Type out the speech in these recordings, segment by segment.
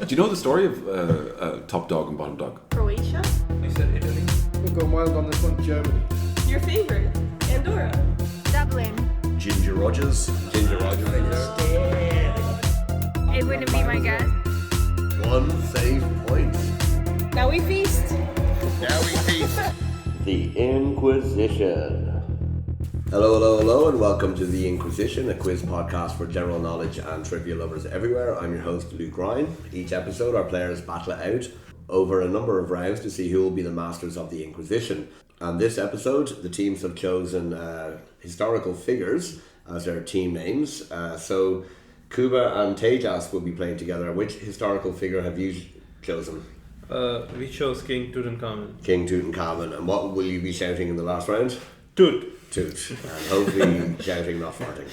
Do you know the story of top dog and bottom dog? Croatia? You said Italy. We'll go wild on this one. Germany. Your favorite? Andorra? Dublin. Ginger Rogers. It wouldn't be my guess. One save point. Now we feast. The Inquisition. Hello, and welcome to The Inquisition, a quiz podcast for general knowledge and trivia lovers everywhere. I'm your host, Luke Ryan. Each episode, our players battle it out over a number of rounds to see who will be the masters of the Inquisition. And this episode, the teams have chosen historical figures as their team names. So Kuba and Tejas will be playing together. Which historical figure have you chosen? We chose King Tutankhamen. King Tutankhamen. And what will you be shouting in the last round? Toot. Toot. And hopefully shouting, not farting.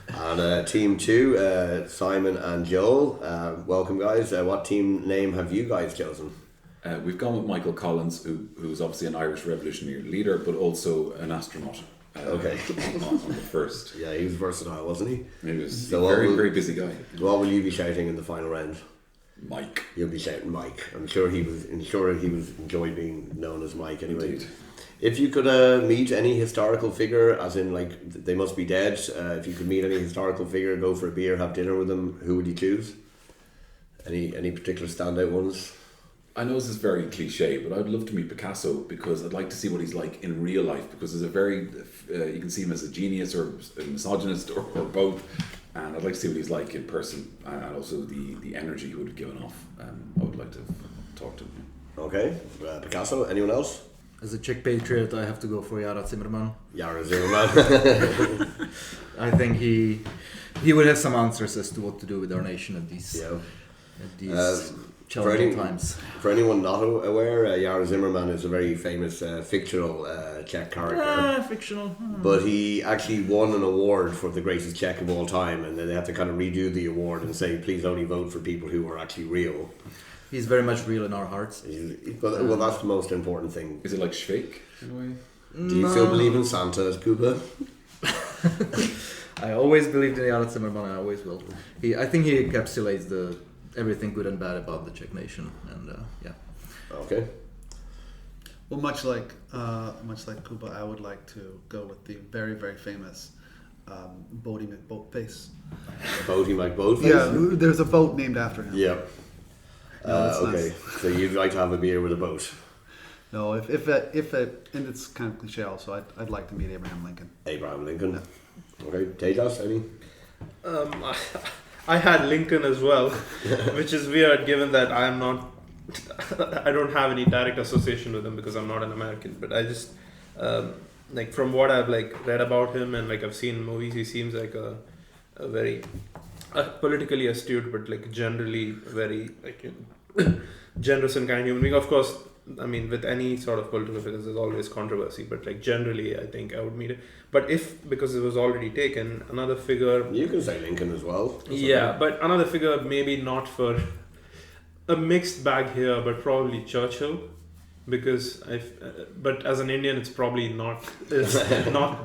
And team two, Simon and Joel. Welcome, guys. What team name have you guys chosen? We've gone with Michael Collins, who's obviously an Irish revolutionary leader, but also an astronaut. Okay. on the first. Yeah, he was versatile, wasn't he? He was So a very busy guy. What will you be shouting in the final round? Mike. You'll be shouting Mike. I'm sure he was enjoyed being known as Mike anyway. Indeed. If you could meet any historical figure, as in like they must be dead, if you could meet any historical figure, go for a beer, have dinner with them, who would you choose? Any particular standout ones? I know this is very cliche, but I'd love to meet Picasso because I'd like to see what he's like in real life, because there's a very, you can see him as a genius or a misogynist or both, and I'd like to see what he's like in person, and also the energy he would have given off. I would like to talk to him. Okay, Picasso, anyone else? As a Czech patriot, I have to go for Jara Zimmerman. Yara Zimmerman. I think he would have some answers as to what to do with our nation at these challenging times. For anyone not aware, Yara Zimmerman is a very famous fictional Czech character. Fictional. But he actually won an award for the greatest Czech of all time, and then they had to kind of redo the award and say, please only vote for people who are actually real. He's very much real in our hearts. Well, that's the most important thing. Is it like Schweik in a way? Do you still believe in Santa as Kuba? I always believed in Jara Zimmerman, and I always will. I think he encapsulates everything good and bad about the Czech nation, and yeah. Okay. Well, much like Kuba, I would like to go with the very, very famous Bodie McBoatface. Bodie McBoatface? Yeah, there's a boat named after him. Yeah. Okay, nice. so you'd like to have a beer with a boat? No, if and it's kind of cliche also, I'd like to meet Abraham Lincoln. Abraham Lincoln. Yeah. Okay, Tejas, any? I had Lincoln as well, which is weird given that I don't have any direct association with him because I'm not an American. But I just like from what I've read about him and I've seen movies, he seems like a very politically astute, but generally very generous and kind human being. Of course, I mean, with any sort of political figures, there's always controversy. But generally, I think I would meet it. But because it was already taken, another figure. You can say Lincoln as well. Yeah, but another figure, maybe not for a mixed bag here, but probably Churchill, because but as an Indian, it's probably not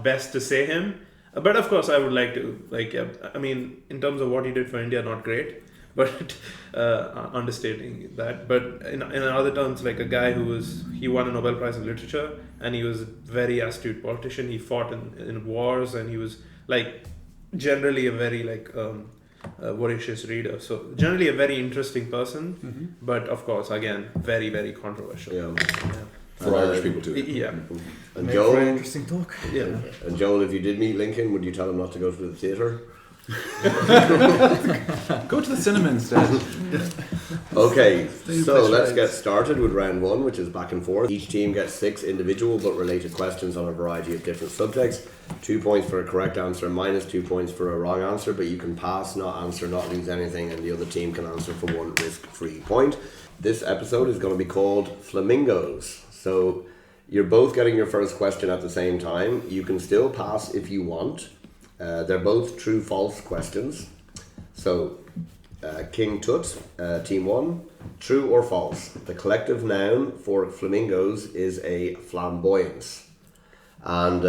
best to say him. But of course, I would like to, I mean, in terms of what he did for India, not great, but understating that. But in other terms, like a guy he won a Nobel Prize in Literature, and he was a very astute politician. He fought in wars, and he was generally a very voracious reader. So generally a very interesting person, but of course, again, very, very controversial. Yeah. For Irish people too. Yeah. And Joel, Interesting talk. Yeah. And Joel, if you did meet Lincoln, would you tell him not to go to the theatre? Go to the cinema instead. Okay, so let's get started with round one, which is back and forth. Each team gets 6 individual but related questions on a variety of different subjects. 2 points for a correct answer, minus 2 points for a wrong answer, but you can pass, not answer, not lose anything, and the other team can answer for 1 risk-free point. This episode is going to be called Flamingos. So you're both getting your first question at the same time. You can still pass if you want. They're both true-false questions. So, King Tut, team 1, true or false? The collective noun for flamingos is a flamboyance. And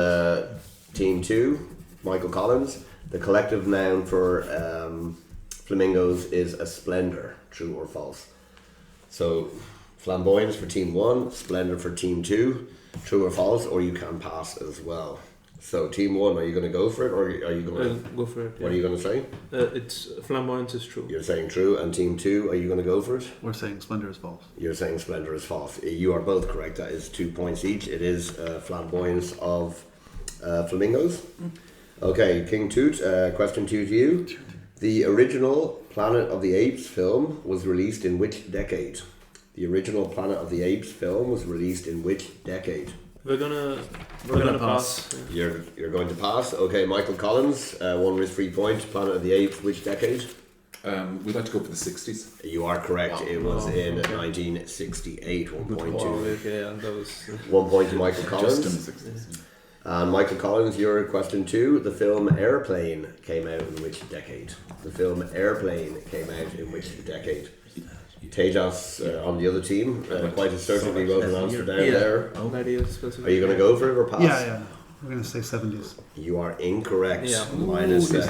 team 2, Michael Collins, the collective noun for Flamingos is a splendor. True or false? So, flamboyance for team 1, splendor for team 2. True or false? Or you can pass as well. So, team 1, are you going to go for it, or are you going to Go for it. What are you going to say? It's flamboyance is true. You're saying true, and team 2, are you going to go for it? We're saying splendor is false. You're saying splendor is false. You are both correct. That is 2 points each. It is flamboyance of flamingos. Okay, King Toot, question 2 to you. The original Planet of the Apes film was released in which decade? The original Planet of the Apes film was released in which decade? We're gonna pass. You're going to pass. Okay, Michael Collins, 1 risk-free point. Planet of the Apes, which decade? We'd like to go for the 60s. You are correct. It was in 1968. 1 point to Okay, yeah, that was. 1 point to Michael Just Collins. in the 60s. And Michael Collins, your question 2. The film Airplane came out in which decade? The film Airplane came out in which decade? Tejas on the other team, quite assertively wrote an answer down there. Are you going to go for it or pass? Yeah. We're going to say 70s. You are incorrect. Yeah. Minus, It's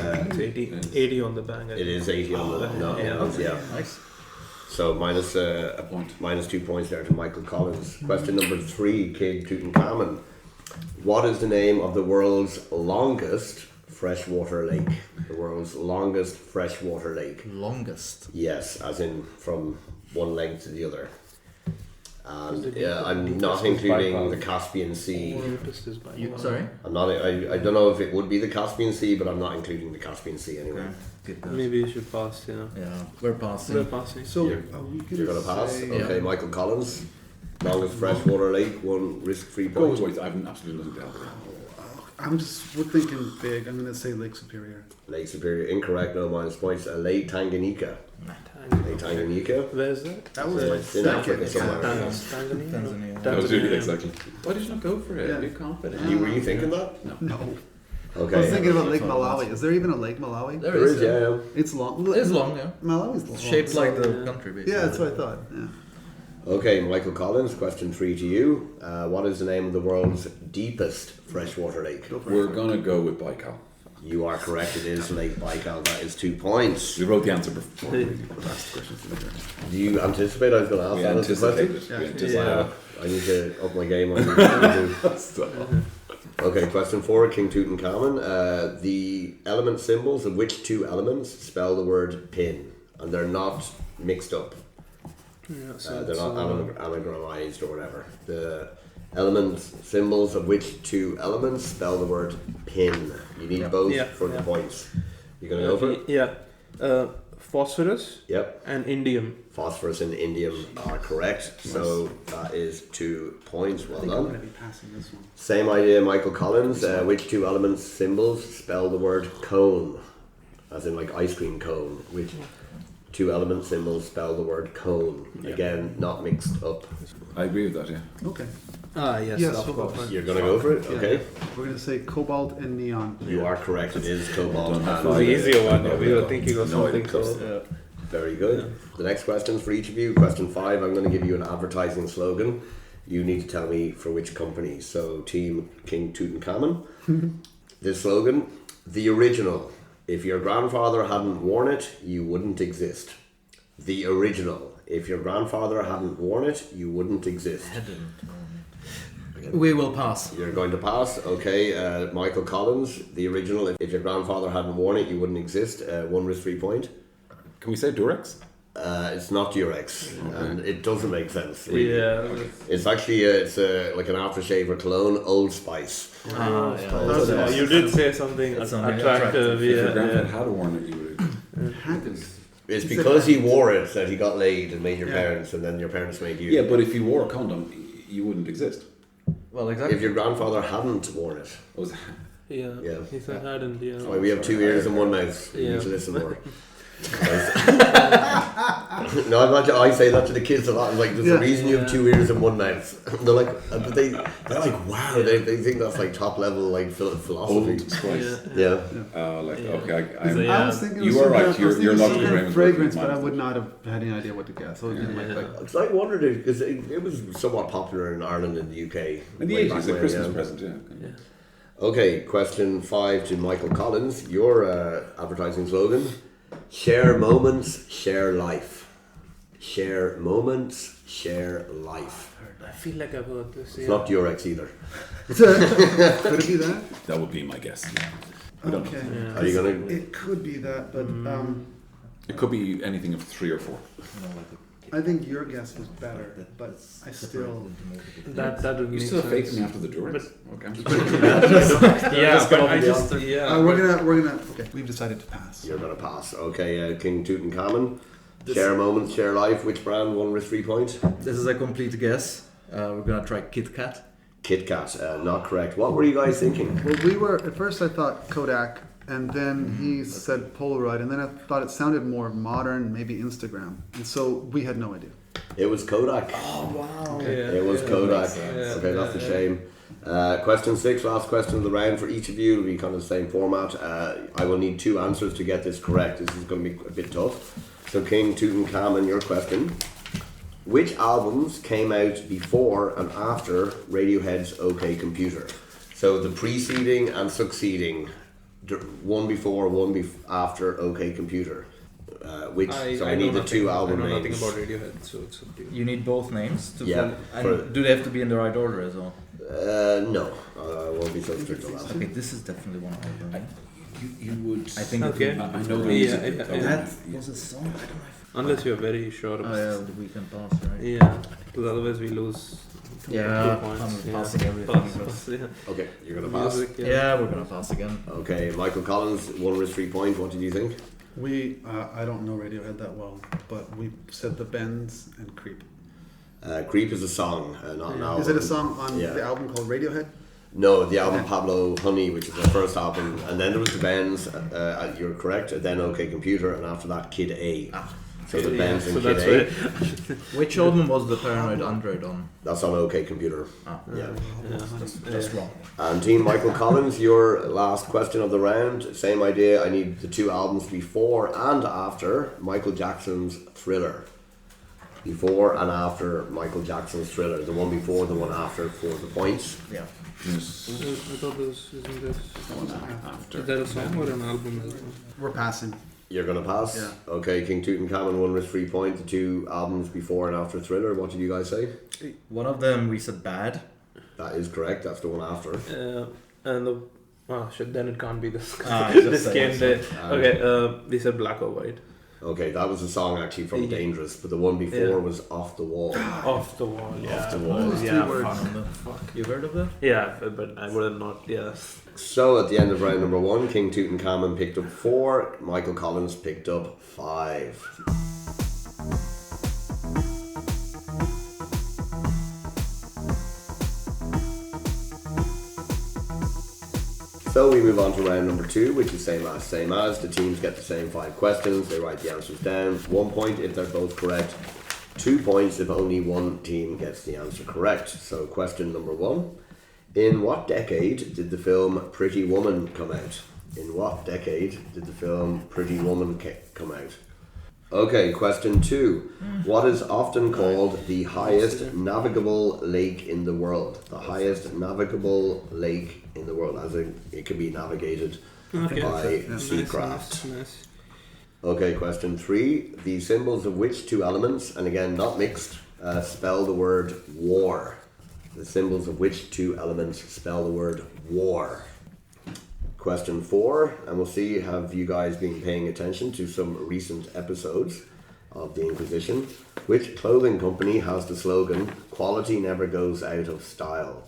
80 on the bang. it is 80 on the nose, yeah. Nice. So minus a point. Minus 2 points there to Michael Collins. Question number 3, King Tutankhamen. What is the name of the world's longest freshwater lake? The world's longest freshwater lake. Longest. Yes, as in from one leg to the other. And I'm not including the Caspian Sea. Sorry? I'm not. I don't know if it would be the Caspian Sea, but I'm not including the Caspian Sea anyway. Good guess. Maybe you should pass. Yeah. Yeah, we're passing. We're passing. So, You're- are we You're going to pass? say- Okay, Michael Collins. Longest freshwater lake, 1 risk-free Go point. with it. I have absolutely nothing to help with. we're thinking big. I'm going to say Lake Superior. Lake Superior, incorrect, no minus points. Lake Tanganyika. Lake Tanganyika. Where's that? That was Yeah, my it's in Africa second. somewhere. Tanzania. Tanzania. That was really Tanzania. exactly. Why did you not go for it? Yeah. Be confident. Were you thinking that? No. Okay. I was thinking about Lake Malawi. Is there even a Lake Malawi? There is, yeah. It's long. It's long, yeah. Malawi's long. It's shaped like the Yeah. country, basically. Yeah, that's what I thought. Yeah. Okay, Michael Collins, question 3 to you. What is the name of the world's deepest freshwater lake? Go for We're it. going to go with Baikal. You are correct, it is Lake Baikal. That is 2 points. We wrote the answer before we asked the question. Do you anticipate I was going to ask We that as a anticipated. question? We Yeah. anticipated. I need to up my game on YouTube. So, Okay, question 4, King Tutankhamen. The element symbols of which 2 elements spell the word pin? And they're not mixed up. Yeah, They're not anagramized or whatever. The element symbols of which 2 elements spell the word pin. You need both Yeah, for the yeah. points. You gonna go for it? Yeah. Phosphorus Yep. and indium. Phosphorus and indium are correct. So that is 2 points. Well I think I'm done. going to be passing this one. Same idea, Michael Collins. Which 2 elements symbols spell the word cone? As in like ice cream cone. Which 2 element symbols spell the word cone? Again, not mixed up. I agree with that, yeah. Okay. Yes, Yes, of so course. You're gonna go for it? Okay. We're going to say cobalt and neon. You are correct. It is cobalt. Don't have and- The easier one. Yeah, we were thinking of No, something it so. doesn't. Yeah. Very good. The next questions for each of you. Question 5, I'm going to give you an advertising slogan. You need to tell me for which company. So, Team King Tutankhamen. This slogan, the original. If your grandfather hadn't worn it, you wouldn't exist. The original. If your grandfather hadn't worn it, you wouldn't exist. We will pass. You're going to pass. Okay, Michael Collins, the original. If your grandfather hadn't worn it, you wouldn't exist. 1 risk-free point. Can we say Durex? It's not Durex, and it doesn't make sense. Really. Yeah. It's actually like an aftershave or cologne, Old Spice. Yeah, you did say something That's something attractive. If your Yeah, grandfather yeah. had worn it, you would. It's because he wore it that he got laid and made your parents, and then your parents made you. Yeah, but if you wore a condom, you wouldn't exist. Well, if exactly. your grandfather hadn't worn it, Was Yeah. Yeah. He said hadn't. Yeah. why we have 2 ears and 1 mouth. You Yeah. need to listen more. No, I'm not. I say that to the kids a lot. I'm like, there's a reason you have 2 ears and 1 mouth. They're like, but they're like, wow. They think that's like top level like philosophy. old spice. Yeah. Like Yeah. okay, I was thinking you of are right. I was You're thinking lucky. some kind Raymond, of fragrance, mine but I is would not have had any idea what to guess. So So I wondered because it was somewhat popular in Ireland and the UK. in the way back 80s, a when, Christmas yeah. present. Yeah. Okay, question 5 to Michael Collins. Your advertising slogan: Share moments, share life. Share moments, share life. I feel like I've heard this. It's not Durex either. Could it be that? That would be my guess. We don't know. Okay. Are you gonna? It could be that, but It could be anything of 3 or 4. I think your guess was better, but I still. That would You make still have faith in me sense. after the Durex? Okay. Yeah, but I just We're gonna. Okay, we've decided to pass. You're gonna pass. Okay, King Tutankhamen. Share moments, share life. Which brand won with 3 points? This is a complete guess. We're gonna try Kit Kat. Kit Kat. Not correct. What were you guys thinking? Well, we were at first. I thought Kodak, and then he said Polaroid, and then I thought it sounded more modern, maybe Instagram, and so we had no idea. It was Kodak. Oh wow! It was Kodak. Okay, that's a shame. Question 6, last question of the round for each of you. It'll be kind of the same format. I will need 2 answers to get this correct. This is going to be a bit tough. So, King Tutankhamen, your question. Which albums came out before and after Radiohead's OK Computer? So, the preceding and succeeding. One before, after OK Computer. I need the 2 album I know names. nothing about Radiohead, so it's up to you. You need both names. To Yeah, and do they have to be in the right order as well? No, I won't be so strict on that. Okay, this is definitely one of them. You would. I think. Okay. I know the Yeah, music. That was a song. I don't know. Unless you're very sure Oh about yeah, the weekend pass, right? Yeah, because otherwise we lose 2 Yeah, points. I'm passing everything. Pass, yeah. Okay, you're gonna pass. Music, Yeah, we're gonna pass again. Okay, Michael Collins, 1 with 3 points. What did you think? We, I don't know Radiohead that well, but we said the Bends and Creep. Creep is a song, not an album. Is it a song on Yeah. the album called Radiohead? No, the album Pablo Honey, which is the first album, and then there was the Bends. You're correct. Then OK Computer, and after that Kid A. So the Bends and So Kid that's A. why. Which album was the Paranoid Android on? That's on OK Computer. Yeah. Just wrong. And Team Michael Collins, your last question of the round. Same idea. I need the 2 albums before and after Michael Jackson's Thriller. Before and after Michael Jackson's Thriller. The one before, the one after for the points. Yeah. I thought this isn't this. After. Is that a song or an album as well? We're passing. You're gonna pass? Yeah. Okay, King Tutankhamen, 1 with 3 points. The 2 albums before and after Thriller. What did you guys say? One of them we said Bad. That is correct. That's the one after. And the shit. Then it can't be this. Just This say came it. there. Okay. We said Black or White. Okay, that was a song actually from Dangerous, but the one before was Off the Wall. Off the wall. Off the Wall. Yeah. Fuck. You heard of that? Yeah, but I would have not. Yeah. So at the end of round number 1, King Tutankhamen picked up 4, Michael Collins picked up 5. So we move on to round number 2, which is same as. The teams get the same 5 questions. They write the answers down. 1 point if they're both correct. 2 points if only one team gets the answer correct. So question number 1. In what decade did the film Pretty Woman come out? In what decade did the film Pretty Woman come out? Okay, question 2. What is often called the highest navigable lake in the world? The highest navigable lake in the world, as in it can be navigated by seacraft. Nice. Okay, question 3. The symbols of which 2 elements, and again not mixed, spell the word war? The symbols of which 2 elements spell the word war? Question 4, and we'll see, have you guys been paying attention to some recent episodes of the Inquisition? Which clothing company has the slogan, "Quality never goes out of style"?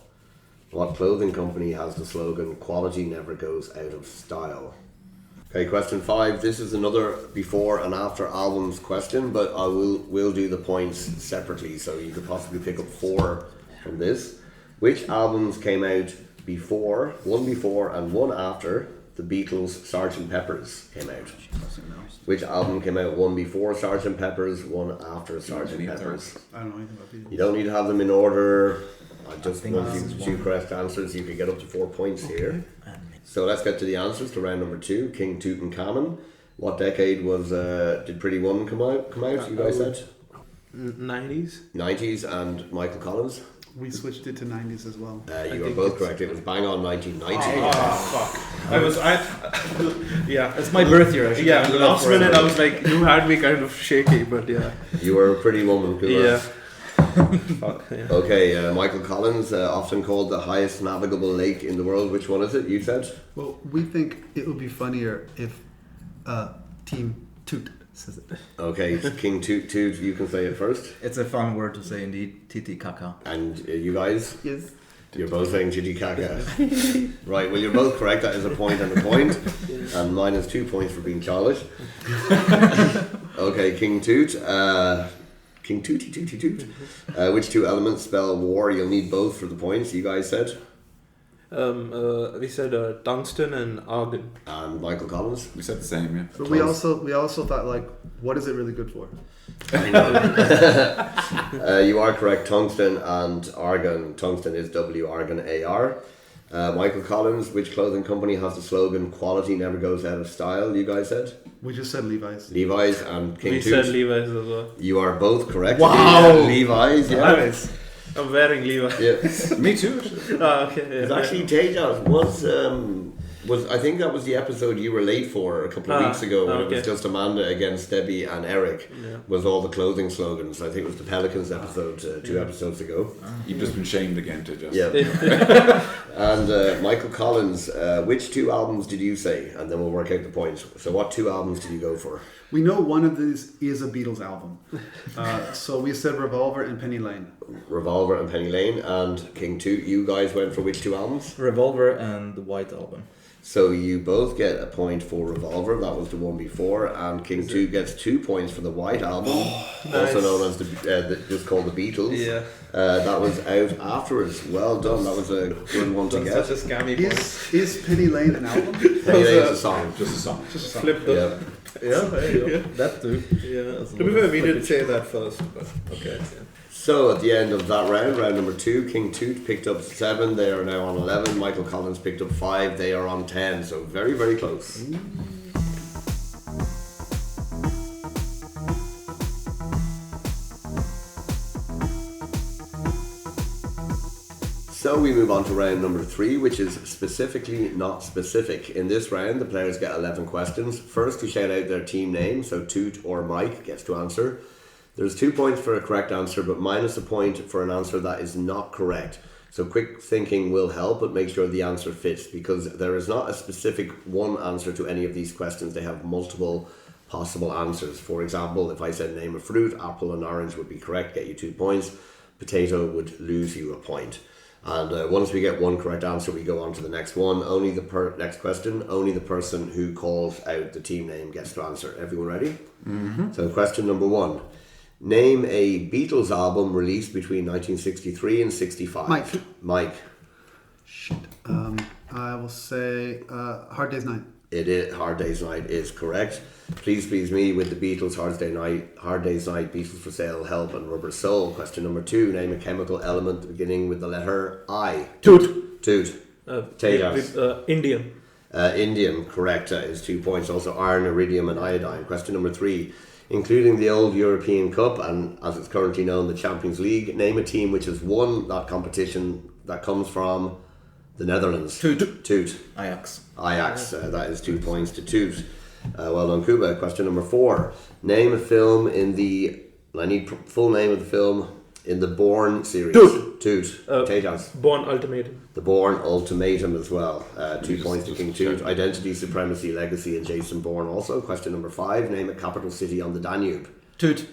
What clothing company has the slogan, "Quality never goes out of style"? Okay, question 5. This is another before and after albums question, but I will do the points separately, so you could possibly pick up 4 from this. Which albums came out before and one after the Beatles' Sgt. Pepper's came out? Which album came out 1 before Sgt. Pepper's, 1 after Sgt. Pepper's? I don't know anything about Beatles. You don't need to have them in order. I just think want this you is 2 one. correct answers. You could get up to 4 points here. So let's get to the answers to round number 2. King Tutankhamen. What decade was did Pretty Woman come out? You guys said 90s. 90s, and Michael Collins. We switched it to 90s as well. You are both correct. It was bang on 1990. Fuck. Yeah. It's my birth year. I should Yeah, have done last that for minute it. I was like, you had me kind of shaky, but yeah. You were a pretty woman, Kuba. Yeah. Fuck, yeah. Okay, Michael Collins, often called the highest navigable lake in the world. Which one is it? You said? Well, we think it would be funnier if Team Toot says it. Okay, King Toot, you can say it first. It's a fun word to say indeed. Titi kaka. And you guys? Yes. You're both saying Gigi Kaka. Right, well, you're both correct. That is a point and a point. And minus 2 points for being childish. Okay, King Toot. King Tooty Tooty Toot. Which two elements spell war? You'll need both for the points, you guys said. We said tungsten and argon. And Michael Collins. We said the same, yeah. But we also thought, like, what is it really good for? You are correct. Tungsten and argon. Tungsten is W, argon AR. Michael Collins, which clothing company has the slogan "Quality never goes out of style"? You guys said We just said Levi's. Levi's. And King We Toot. said Levi's as well. You are both correct. Wow! Levi's. Yeah. I'm wearing Levi's. Yeah. Me too. Okay. Yeah. It's actually Tejas was I think that was the episode you were late for a couple of weeks ago when it was just Amanda against Debbie and Eric. Yeah. Was all the clothing slogans. I think it was the Pelicans episode 2 episodes ago. You've just been shamed again to just. Yeah. And Michael Collins, which two albums did you say? And then we'll work out the points. So what two albums did you go for? We know one of these is a Beatles album. So we said Revolver and Penny Lane. Revolver and Penny Lane. And King Toot, you guys went for which two albums? Revolver and the White Album. So you both get a point for Revolver, that was the one before, and King Toot gets 2 points for the White Album, also known as just called the Beatles. Yeah. That was out afterwards. Well done, that was a good one to get. Such a scammy point. Is Penny Lane an album? Penny Lane's a song. Just a song. Flip the. Yeah. Yeah, there you go. That too. Yeah. To be fair, we did say that first, but okay. Yeah. So at the end of that round number 2, King Toot picked up 7, they are now on 11. Michael Collins picked up 5, they are on 10. So very, very close. So we move on to round number 3, which is specifically not specific. In this round, the players get 11 questions. First to shout out their team name, so Toot or Mike gets to answer. There's 2 points for a correct answer, but minus a point for an answer that is not correct. So quick thinking will help, but make sure the answer fits, because there is not a specific one answer to any of these questions. They have multiple possible answers. For example, if I said name a fruit, apple and orange would be correct, get you 2 points. Potato would lose you a point. And once we get one correct answer, we go on to the next one. Next question, only the person who calls out the team name gets to answer. Everyone ready? Mm-hmm. So question number 1. Name a Beatles album released between 1963 and 65. Mike. Shit. I will say Hard Day's Night. It is Hard Day's Night is correct. Please me with the Beatles, Hard Day's Night, Beatles for Sale, Help and Rubber Soul. Question number 2. Name a chemical element beginning with the letter I. Toot. Tejas. Indium. Indium, correct, is 2 points. Also iron, iridium and iodine. Question number 3. Including the old European Cup and, as it's currently known, the Champions League. Name a team which has won that competition that comes from the Netherlands. Toot. Ajax. That is 2 points to Toot. Well done, Kuba. Question number 4. Name a film in the... I need full name of the film in the Bourne series. Toot. Tejas. Bourne Ultimatum. The Bourne Ultimatum as well. 2 points to King Toot. Identity, Supremacy, Legacy and Jason Bourne also. Question number 5. Name a capital city on the Danube. Toot.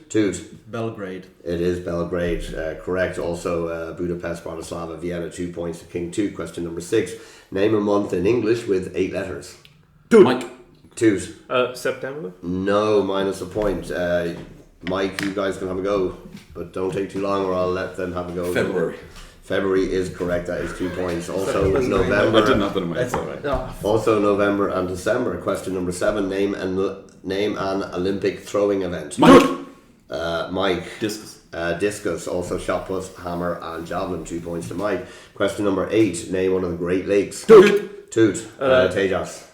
Belgrade. It is Belgrade. Correct. Also Budapest, Bratislava, Vienna. 2 points to King Toot. Question number 6. Name a month in English with 8 letters. Toot. Mike. Toot. September. No, minus a point. Mike, you guys can have a go, but don't take too long or I'll let them have a go. February is correct, that is 2 points. Also November. I didn't have that in my head. Right. Also November and December. Question number 7. Name an Olympic throwing event. Mike. Discus. Also shot put, hammer and javelin. 2 points to Mike. Question number 8. Name one of the Great Lakes. Toot. Tejas.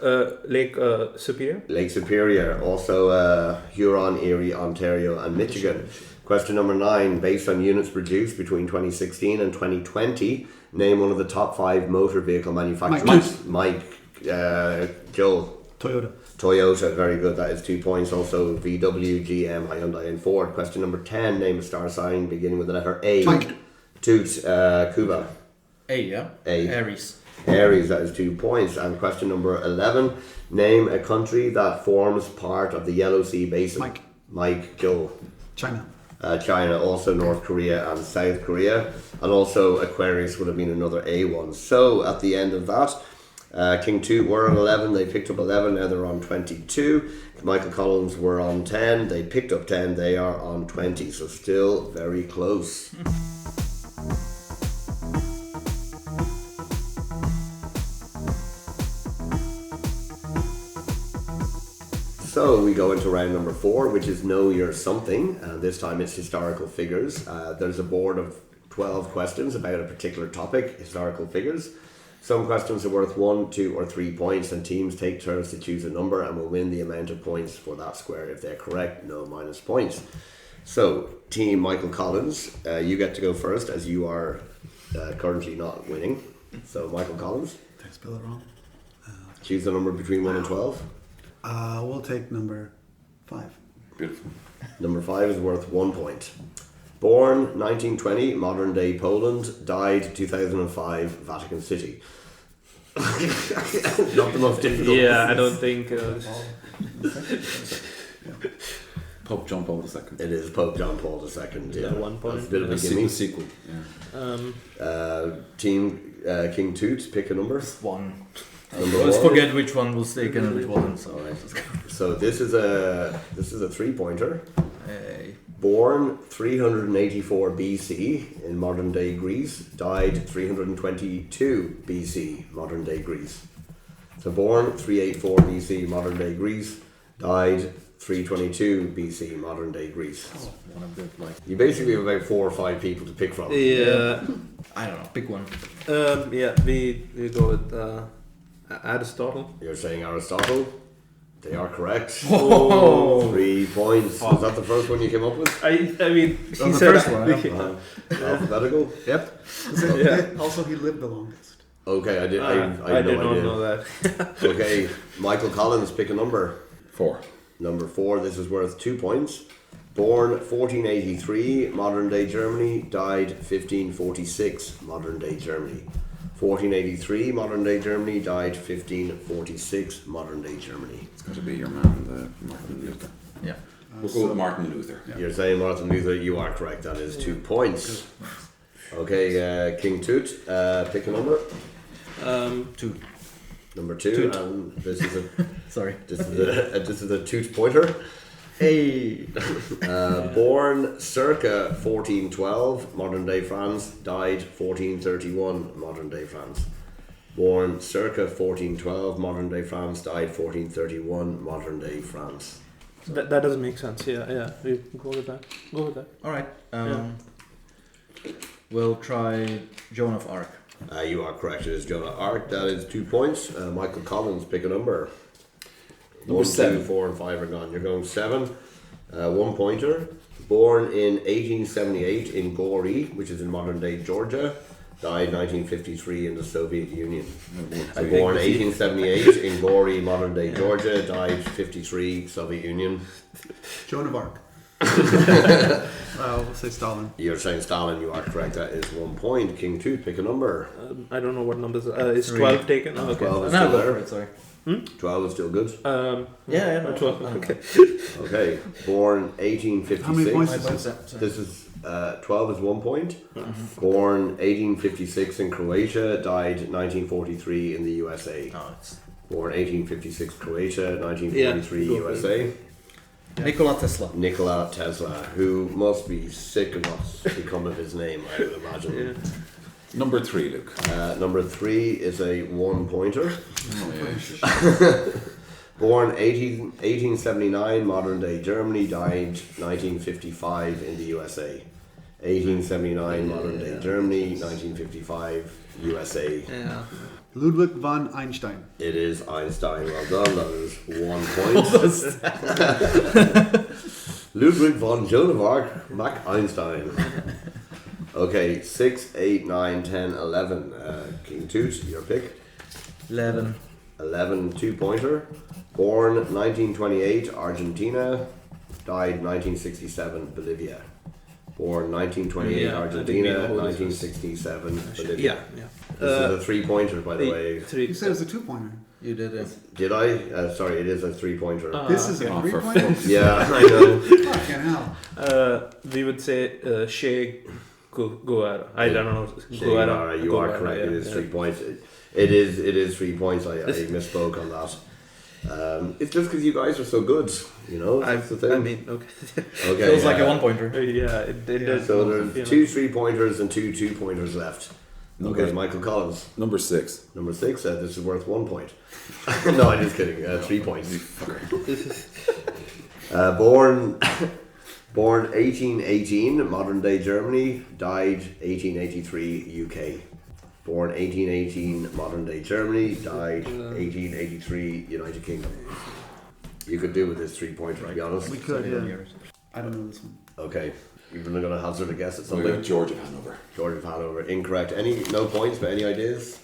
Lake Superior. Lake Superior. Also Huron, Erie, Ontario and Michigan. Question number 9. Based on units produced between 2016 and 2020, name one of the top 5 motor vehicle manufacturers. Mike. Joel. Toyota, very good. That is 2 points. Also, VW, GM, Hyundai, and Ford. Question number 10. Name a star sign beginning with the letter A. Mike. Toot. Kuba. A, yeah? A. Aries. Aries, that is 2 points. And question number 11. Name a country that forms part of the Yellow Sea Basin. Mike. Joel. China. China, also North Korea and South Korea, and also Aquarius would have been another A one. So at the end of that, King Toot were on 11, they picked up 11, now they're on 22. Michael Collins were on 10, they picked up 10, they are on 20, so still very close. So we go into round number 4, which is Know Your Something, and this time it's historical figures. There's a board of 12 questions about a particular topic, historical figures. Some questions are worth 1, 2 or 3 points, and teams take turns to choose a number and will win the amount of points for that square. If they're correct, no minus points. So, team Michael Collins, you get to go first as you are currently not winning. So, Michael Collins. Did I spell it wrong? Choose the number between 1 and 12. We'll take number 5. Beautiful. Number 5 is worth 1 point. Born 1920, modern day Poland. Died 2005, Vatican City. Not the most difficult. Yeah, I don't think. Pope John Paul II. It is Pope John Paul II. Yeah, 1 point. That's a bit of a The gimme. sequel. Yeah. Team King Toot, pick a number. 1. Number Let's 1. forget which one was taken and which wasn't. So So this is a 3-pointer. A. Born 384 BC in modern day Greece, died 322 BC modern day Greece. So born 384 BC modern day Greece, died 322 BC modern day Greece. You basically have about 4 or 5 people to pick from. Yeah. I don't know. Pick one. Yeah, we go with Aristotle. You're saying Aristotle. They are correct. Oh. 3 points. Was that the first one you came up with? I mean, he the said first one. Alphabetical? Yep. Yeah. Also, he lived the longest. Okay, I did I did not idea. know that. Okay, Michael Collins, pick a number. 4. Number 4, this is worth 2 points. Born 1483, modern day Germany, died 1546, modern day Germany. 1483, modern day Germany, died 1546, modern day Germany. It's got to be your man, Martin Luther. Yeah. We'll go with Martin Luther. Yeah. You're saying Martin Luther, you are correct, that is 2 points. Okay, King Toot, pick a number. 2. Number 2, Toot. and this is a Sorry. this is a Toot pointer. A. Born circa 1412, modern day France, died 1431, modern day France. Born circa 1412, modern day France, died 1431, modern day France. That doesn't make sense. Yeah. We go with that. Go with that. All right. We'll try Joan of Arc. You are correct, it is Joan of Arc, that is 2 points. Michael Collins, pick a number. Number 1, 7. 2, 4 and 5 are gone. You're going 7. 1 pointer. Born in 1878 in Gori, which is in modern day Georgia. Died 1953 in the Soviet Union. Born 1878 in Gori, modern day Georgia. Died 53 Soviet Union. Joan of Arc. We'll say Stalin. You're saying Stalin, you are correct. That is 1 point. King Toot, pick a number. I don't know what numbers. Is 3. 12 taken? Oh, okay. 12 is No, still go for there. it. Sorry. 12 is still good. Yeah, no, 12. no. Okay. Okay. Born 1856. How many points My is this? points. This is 12 is 1 point. Born 1856 in Croatia, died 1943 in the USA. No, it's Born 1856 Croatia, 1943 Yeah. USA. Nikola Tesla. Nikola Tesla, who must be sick of what's become of his name, I would imagine. Yeah. Number 3, Luke. Number 3 is a 1 pointer. Oh, yeah. Born 1879, modern day Germany, died 1955 in the USA. 1879, modern day Germany, 1955, USA. Yeah. Ludwig von Einstein. It is Einstein. Well done. That is 1 point. Ludwig von Joan of Arc, Mac Einstein. Okay, 6, 8, 9, 10, 11. King Toot, your pick. 11. 11, 2-pointer. Born 1928, Argentina. Died 1967, Bolivia. Born 1928, Yeah, I think we Argentina. know who this is. 1967, Bolivia. Yeah. This is a 3-pointer, by the way. Three. You said it was a 2-pointer. You did it. Did I? Sorry, it is a 3-pointer. This is a Oh, for 3-pointer? Yeah, I know. Fucking hell. We would say Che Guevara. I don't know. Che Guevara, you are correct. Yeah, It is yeah. 3 points. It is 3 points. I misspoke on that. It's just because you guys are so good, you know. That's the thing. I mean, okay. Okay. Feels like a 1-pointer. Yeah, it does. So feel there's like- 2 3-pointers and 2 2-pointers left. Okay, Okay. Michael Collins. Number 6. Number 6 said this is worth 1 point. No, I'm just kidding. 3 points. Born 1818, modern day Germany. Died 1883, UK. Born 1818, modern day Germany. Died 1883, United Kingdom. You could do with this 3-pointer, to be honest. We could, yeah. I don't know this one. Okay, you're going to hazard a guess at We something. got George of Hanover. George of Hanover, incorrect. No points, but any ideas?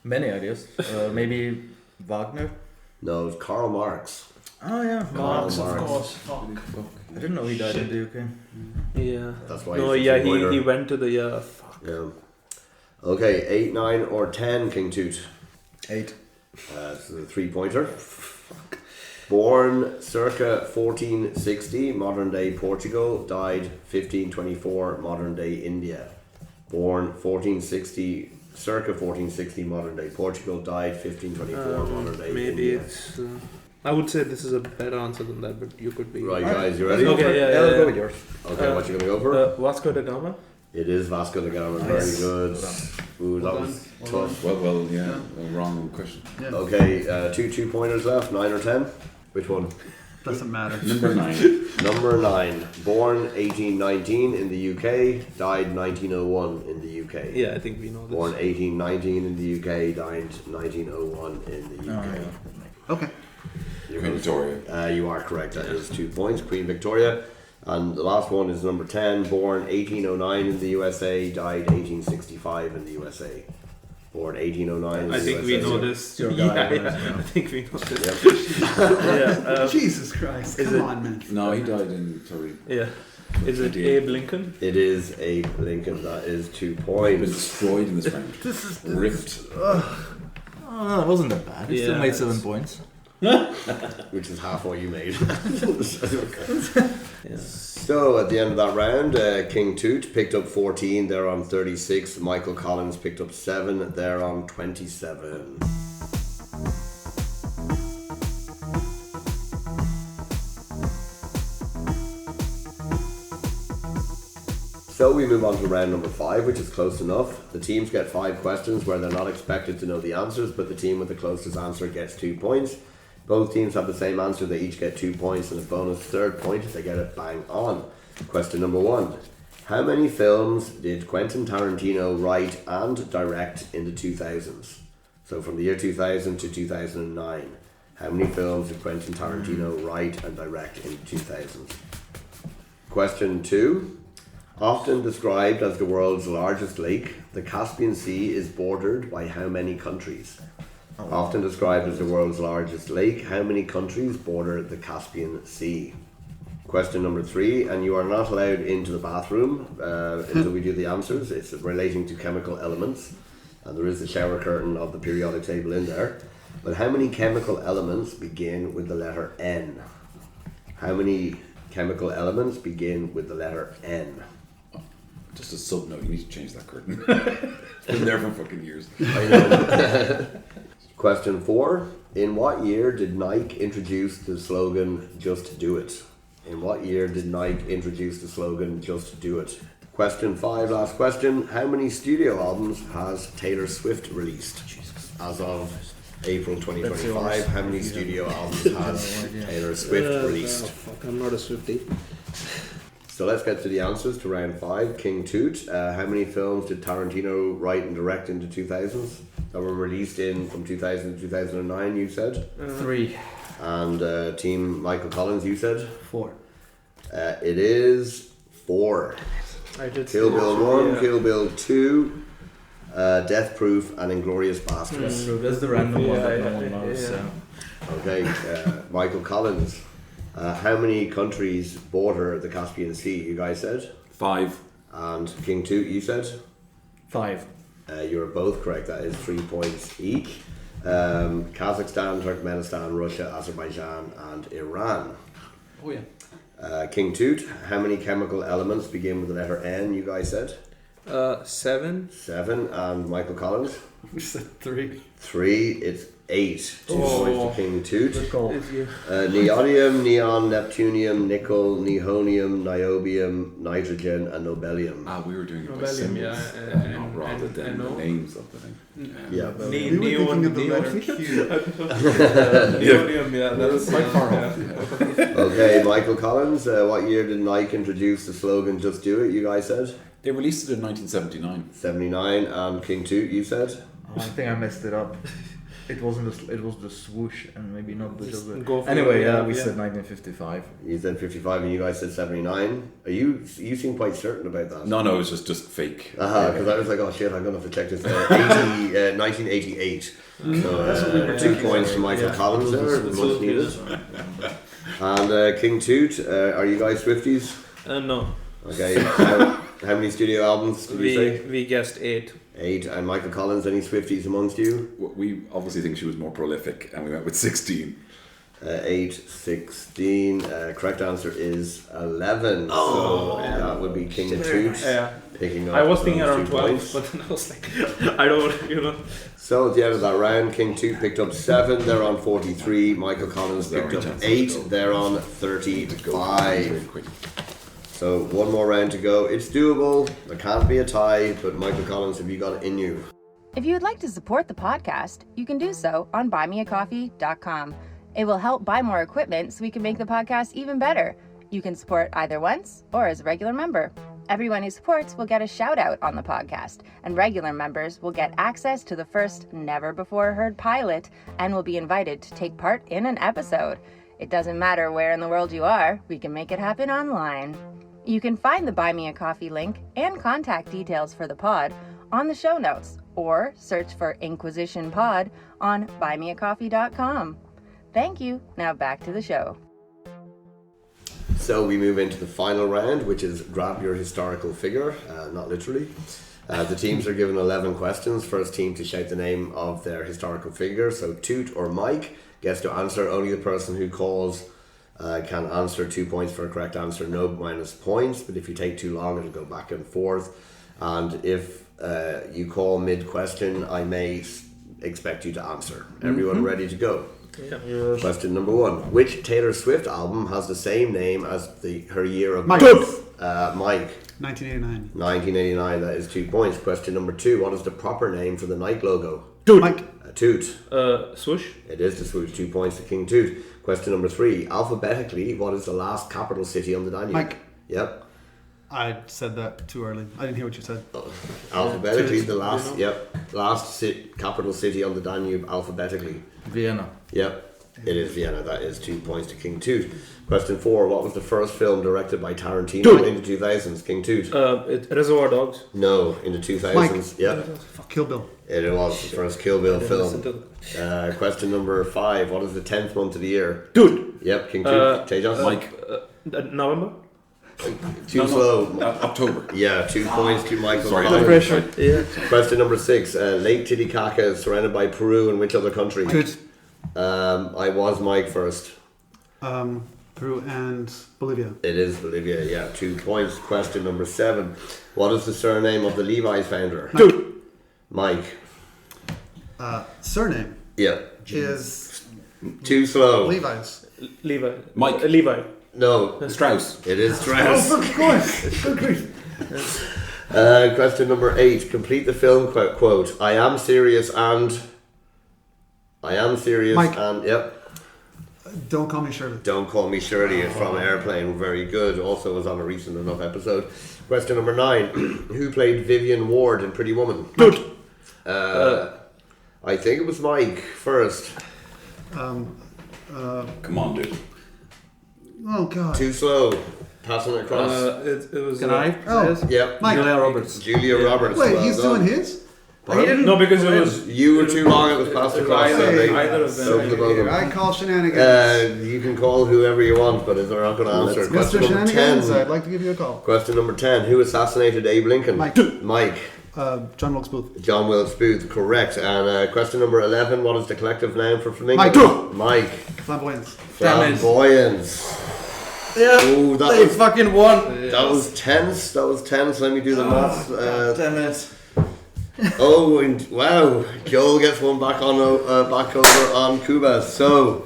Many ideas. Maybe Wagner? No, it's Karl Marx. Oh yeah, Karl Marx. Marx. I didn't know he died in the UK. Yeah. That's why. No, it's a yeah, three-pointer. he went to the fuck. Yeah. Okay, 8, 9, or 10, King Toot. 8. It's a 3-pointer. Born circa 1460, modern day Portugal. Died 1524, modern day India. Born 1460, circa 1460, modern day Portugal. Died 1524, modern day Maybe India. it's. I would say this is a better answer than that, but you could be. Right, guys, you ready? Okay, yeah, Let's yeah. go with yours. Okay, what you gonna go for? Vasco da Gama. It is Vasco da Gama. Very good. Ooh, that was tough. Well, yeah. Wrong question. Yeah. Okay, 2 2-pointers left. 9 or 10? Which one? Doesn't matter. Number 9. Number 9. Born 1819 in the UK. Died 1901 in the UK. Yeah, I think we know this. Born 1819 in the UK. Died 1901 in the UK. Okay. You're Queen good. Victoria. You are correct. That is 2 points. Queen Victoria. And the last one is number 10. Born 1809 in the USA. Died 1865 in the USA. Born 1809 in the I USA. think we know this. your Yeah, guy, yeah, I think we know this. Yep. Yeah, Jesus Christ. is Come it- on, man. No, he died in. Sorry. yeah. Is it 28. Abe Lincoln? It is Abe Lincoln. That is 2 He's been points. destroyed in this round. This is Ripped. Oh, it wasn't that bad. He still Yeah, made 7 it's- points. Which is half what you made. Yeah. So at the end of that round, King Toot picked up 14. They're on 36. Michael Collins picked up 7. They're on 27. So we move on to round number 5, which is close enough. The teams get 5 questions where they're not expected to know the answers, but the team with the closest answer gets 2 points. Both teams have the same answer, they each get 2 points, and a bonus third point if they get it bang on. Question number 1. How many films did Quentin Tarantino write and direct in the 2000s? So from the year 2000 to 2009. How many films did Quentin Tarantino write and direct in the 2000s? Question 2. Often described as the world's largest lake, the Caspian Sea is bordered by how many countries? Often described as the world's largest lake, how many countries border the Caspian Sea? Question number 3, and you are not allowed into the bathroom until we do the answers. It's relating to chemical elements, and there is the shower curtain of the periodic table in there. But how many chemical elements begin with the letter N? How many chemical elements begin with the letter N? Just a sub note. You need to change that curtain. It's been there for fucking years. I know. Question 4. In what year did Nike introduce the slogan, "Just Do It"? In what year did Nike introduce the slogan, "Just Do It"? Question 5, last question. How many studio albums has Taylor Swift released? As of April 2025, how many studio albums has Taylor Swift released? Fuck, I'm not a Swiftie. So let's get to the answers to round 5. King Toot, how many films did Tarantino write and direct in the 2000s that were released in from 2000 to 2009, you said? 3. And team Michael Collins, you said? 4. It is 4. I did Kill see Bill that. 1, Yeah. Kill Bill 2, Death Proof, and Inglorious Bastards. True, that's the random one that no one Yeah, knows. yeah. Okay, Michael Collins. How many countries border the Caspian Sea? You guys said. 5. And King Toot, you said. 5. You're both correct. That is 3 points each. Kazakhstan, Turkmenistan, Russia, Azerbaijan, and Iran. Oh yeah. King Toot. How many chemical elements begin with the letter N? You guys said. 7. 7. And Michael Collins. We said 3. 3. It's 8. 2 points to King Toot. Good call. Neodymium, neon, neptunium, nickel, nihonium, niobium, nitrogen, and nobelium. We were doing it by Nobelium, symbols, yeah, not rather and than the know. names of the thing. Yeah. We were thinking of the letter Q. Neodymium, yeah, that's quite far off. Okay, Michael Collins. What year did Nike introduce the slogan "Just Do It"? You guys said They released it in 1979. 79, and King Toot, you said I think I messed it up. It wasn't. It was the swoosh, and maybe not the. Just Just go for anyway, it, yeah, yeah, we yeah. said 1955. you said 55, and you guys said 79. Are you seem quite certain about that? No, it was just fake. Because I was like, oh shit, I'm gonna have to check this. 1988. So 2 points to Michael Collins there, much needed. And King Toot, are you guys Swifties? No. Okay. How many studio albums did you say? We guessed 8. 8. And Michael Collins, any Swifties amongst you? We obviously think she was more prolific, and we went with 16. 8, 16. Correct answer is 11. So that would be King Toot. Yeah. Picking up. I was thinking those around 2 12, points. but then I was like, I don't. So at the end of that round, King Toot picked up 7. They're on 43. Michael Collins picked up 8. They're on 35. Quick. So one more round to go. It's doable. There can't be a tie. But Michael Collins, have you got it in you? If you would like to support the podcast, you can do so on buymeacoffee.com. It will help buy more equipment so we can make the podcast even better. You can support either once or as a regular member. Everyone who supports will get a shout out on the podcast, and regular members will get access to the first never before heard pilot and will be invited to take part in an episode. It doesn't matter where in the world you are, we can make it happen online. You can find the Buy Me a Coffee link and contact details for the pod on the show notes, or search for Inquizition Pod on buymeacoffee.com. Thank you. Now back to the show. So we move into the final round, which is grab your historical figure, not literally. The teams are given 11 questions. First team to shout the name of their historical figure. So Toot or Mike gets to answer. Only the person who calls can answer. 2 points for a correct answer, no minus points. But if you take too long, it'll go back and forth. And if you call mid-question, I may expect you to answer. Everyone ready to go? Yeah. Question number 1. Which Taylor Swift album has the same name as her year of Mike. birth? Mike. 1989. 1989, that is 2 points. Question number 2. What is the proper name for the Nike logo? Dude. Mike. Toot. Swoosh. It is the swoosh. 2 points to King Toot. Question number 3. Alphabetically, what is the last capital city on the Danube? Mike. Yep. I said that too early. I didn't hear what you said. Alphabetically, Toot, the last. you know? Yep. Last capital city on the Danube alphabetically. Vienna. Yep. It is Vienna. That is 2 points to King Toot. Question 4. What was the first film directed by Tarantino in the 2000s? King Toot. Reservoir Dogs. No, in the 2000s. Mike. Yep. Kill Bill. It was the first Kill Bill film. Listen Question number 5. What is the 10th month of the year? Dude. Yep, King Toot. Tejas? Mike. November. Too slow. October. Yeah, 2 points to Michael. Sorry, Collins. Pressure. Yeah. Question number 6. Lake Titicaca is surrounded by Peru and which other country? Good. I was Mike first. Peru and Bolivia. It is Bolivia, yeah. 2 points. Question number 7. What is the surname of the Levi's founder? Dude. Mike. Surname Yeah. is Too slow. Levi's. Levi. Mike. Levi. No. Strauss. It is Strauss. Of course. Good grief. Question number 8. Complete the film quote. I am serious and... Mike. And... Yep. Don't call me Shirley. Don't Call Me Shirley is from Airplane. Very good. Also was on a recent enough episode. Question number 9. Who played Vivian Ward in Pretty Woman? Dude. I think it was Mike first. Come on, dude. Oh God. Too slow. Passing it across. It was. Can I? Oh. Yep. Mike. Julia Roberts. Julia Roberts. Wait, well he's done. doing his? He didn't. No, because it was. You were too long, it was passed across. Either of them. Over the both of them. I call shenanigans. You can call whoever you want, but if they're not going to answer. Mr. Question number Shenanigans, 10. I'd like to give you a call. Question number 10. Who assassinated Abe Lincoln? Mike. John Wilkes Booth. John Wilkes Booth, correct. And question number 11. What is the collective noun for flamingo? Mike. Flamboyance. Flamboyance. Yeah. Oh, that they was fucking won. that was tense. That was tense. Let me do the maths. Damn it. Oh, and wow, Joel gets one back back over on Kuba. So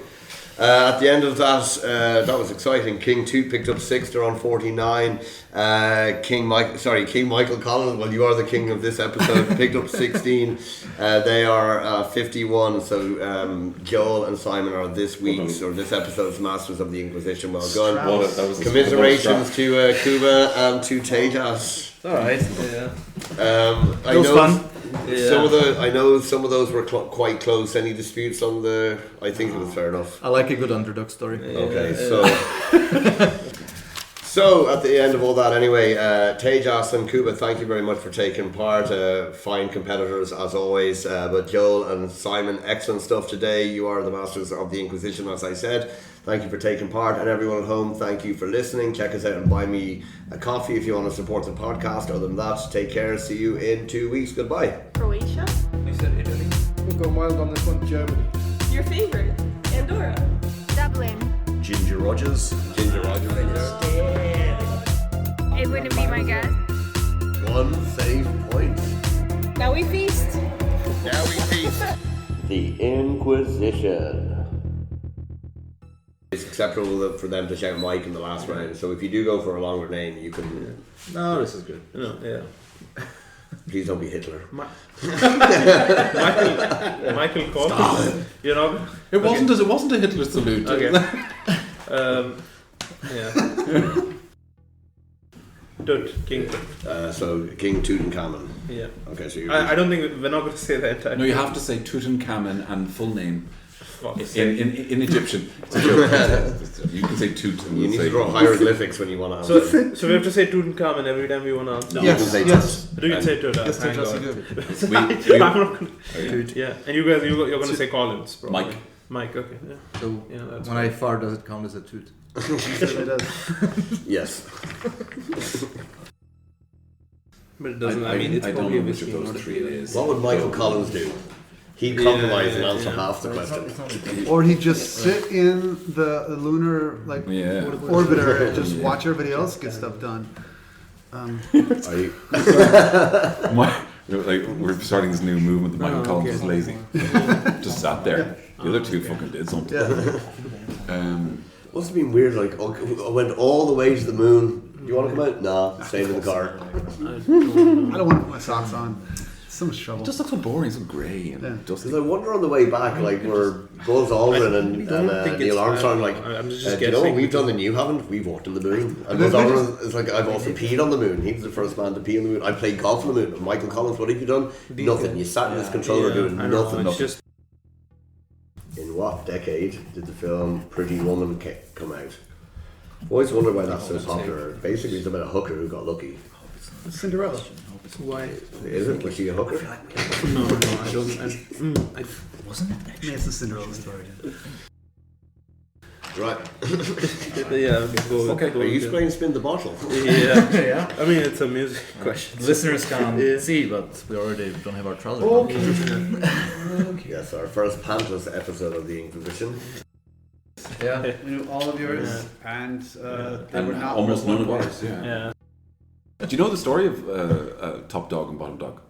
at the end of that, that was exciting. King Toot picked up 6. They're on 49. King Michael Collins. Well, you are the king of this episode. Picked up 16. They are 51. So Joel and Simon are this week's or this episode's masters of the Inquisition. Well done. That was Commiserations to Kuba and to Tejas. All right. Yeah. I It was know fun. some of those were quite close. Any disputes on the? I think it was fair enough. I like a good underdog story. Okay, so at the end of all that, anyway, Tejas and Kuba, thank you very much for taking part. Fine competitors as always. But Joel and Simon, excellent stuff today. You are the masters of the Inquisition, as I said. Thank you for taking part, and everyone at home, thank you for listening. Check us out and buy me a coffee if you want to support the podcast. Other than that, take care. See you in 2 weeks. Goodbye. Croatia? You said Italy. We'll go wild on this one. Germany. Your favorite? Andorra? Dublin. Ginger Rogers. It wouldn't be my guess. 1 save point. Now we feast. The Inquisition. It's acceptable for them to shout Mike in the last round, so if you do go for a longer name, you can. No, this is good. No, yeah. Please don't be Hitler. Michael Collins. You know. It wasn't a Hitler salute. Okay. Yeah. King. So King Tutankhamen. Yeah. Okay, so you're. I don't think we're not going to say that entire. No, you have to say Tutankhamen and full name. Fuck's In Egyptian. It's a joke. You can say Tut and You we'll need say to draw hieroglyphics when you want to answer. So we have to say Tutankhamen every time we want to answer. No, you can say Yes. Do you say Tut? Yes, Thank Tejas, God. you do. I'm not gonna. Yeah, and you guys, you're going to say Collins, probably. Mike. Okay. Yeah. So Yeah, that's when I fart, does it count as a toot? It certainly does. Yes. But it doesn't. I mean, it's I don't probably know a which of whiskey, those not a 3 it is. What would Michael Collins do? He'd compromise and answer half the question. Or he'd just sit in the lunar orbiter and just watch our videos, get stuff done. We're starting this new movement that Michael Collins is lazy. Just sat there. The other 2 fucking did something. Must have been weird, like, I went all the way to the moon. Do you want to come out? Nah, staying in the car. I don't want to put my socks on. It's so much trouble. It just looks so boring, so grey and dusty. Because I wonder on the way back, like, were Buzz Aldrin and Neil Armstrong, like, I'm just do you know what guessing. we've done and you haven't? We've walked on the moon. And Buzz Aldrin is like, I've also peed on the moon. He was the first man to pee on the moon. I played golf on the moon. And Michael Collins, what have you done? Nothing. You sat in this controller doing nothing. It's just In what decade did the film Pretty Woman come out? I've always wondered why that's so popular. Basically, it's about a hooker who got lucky. Cinderella. why. Is it? Was she a hooker? No, I don't. Wasn't it? I mean, it's the Cinderella story. Right. Yeah, go. Okay. Are you playing Spin the Bottle? Yeah. Yeah. I mean, it's a music question. Listeners can't see, but we already don't have our trousers on. Yes, our first pantless episode of the Inquisition. Yeah. We knew all of yours, and they were not almost one none of point. ours. Yeah. Yeah. Do you know the story of top dog and bottom dog?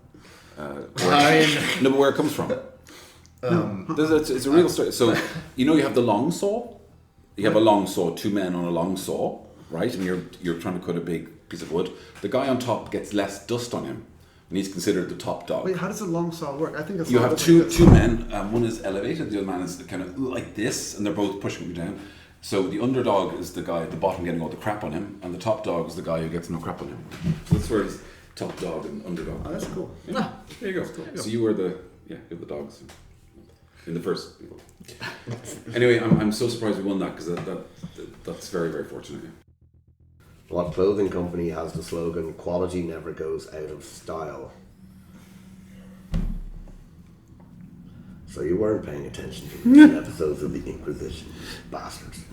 I No, but where it comes from? It's a real story. So you know you have the long saw. You have a long saw, 2 men on a long saw, right? And you're trying to cut a big piece of wood. The guy on top gets less dust on him, and he's considered the top dog. Wait, how does a long saw work? I think that's You all have different. two men. One is elevated, the other man is kind of like this, and they're both pushing you down. So the underdog is the guy at the bottom getting all the crap on him, and the top dog is the guy who gets no crap on him. So that's where it's top dog and underdog. Oh, that's cool. Yeah. There you go. So you were the dogs in the first. Anyway, I'm so surprised we won that because that's very, very fortunate. What clothing company has the slogan "Quality never goes out of style"? So you weren't paying attention to recent episodes of the Inquisition, bastards.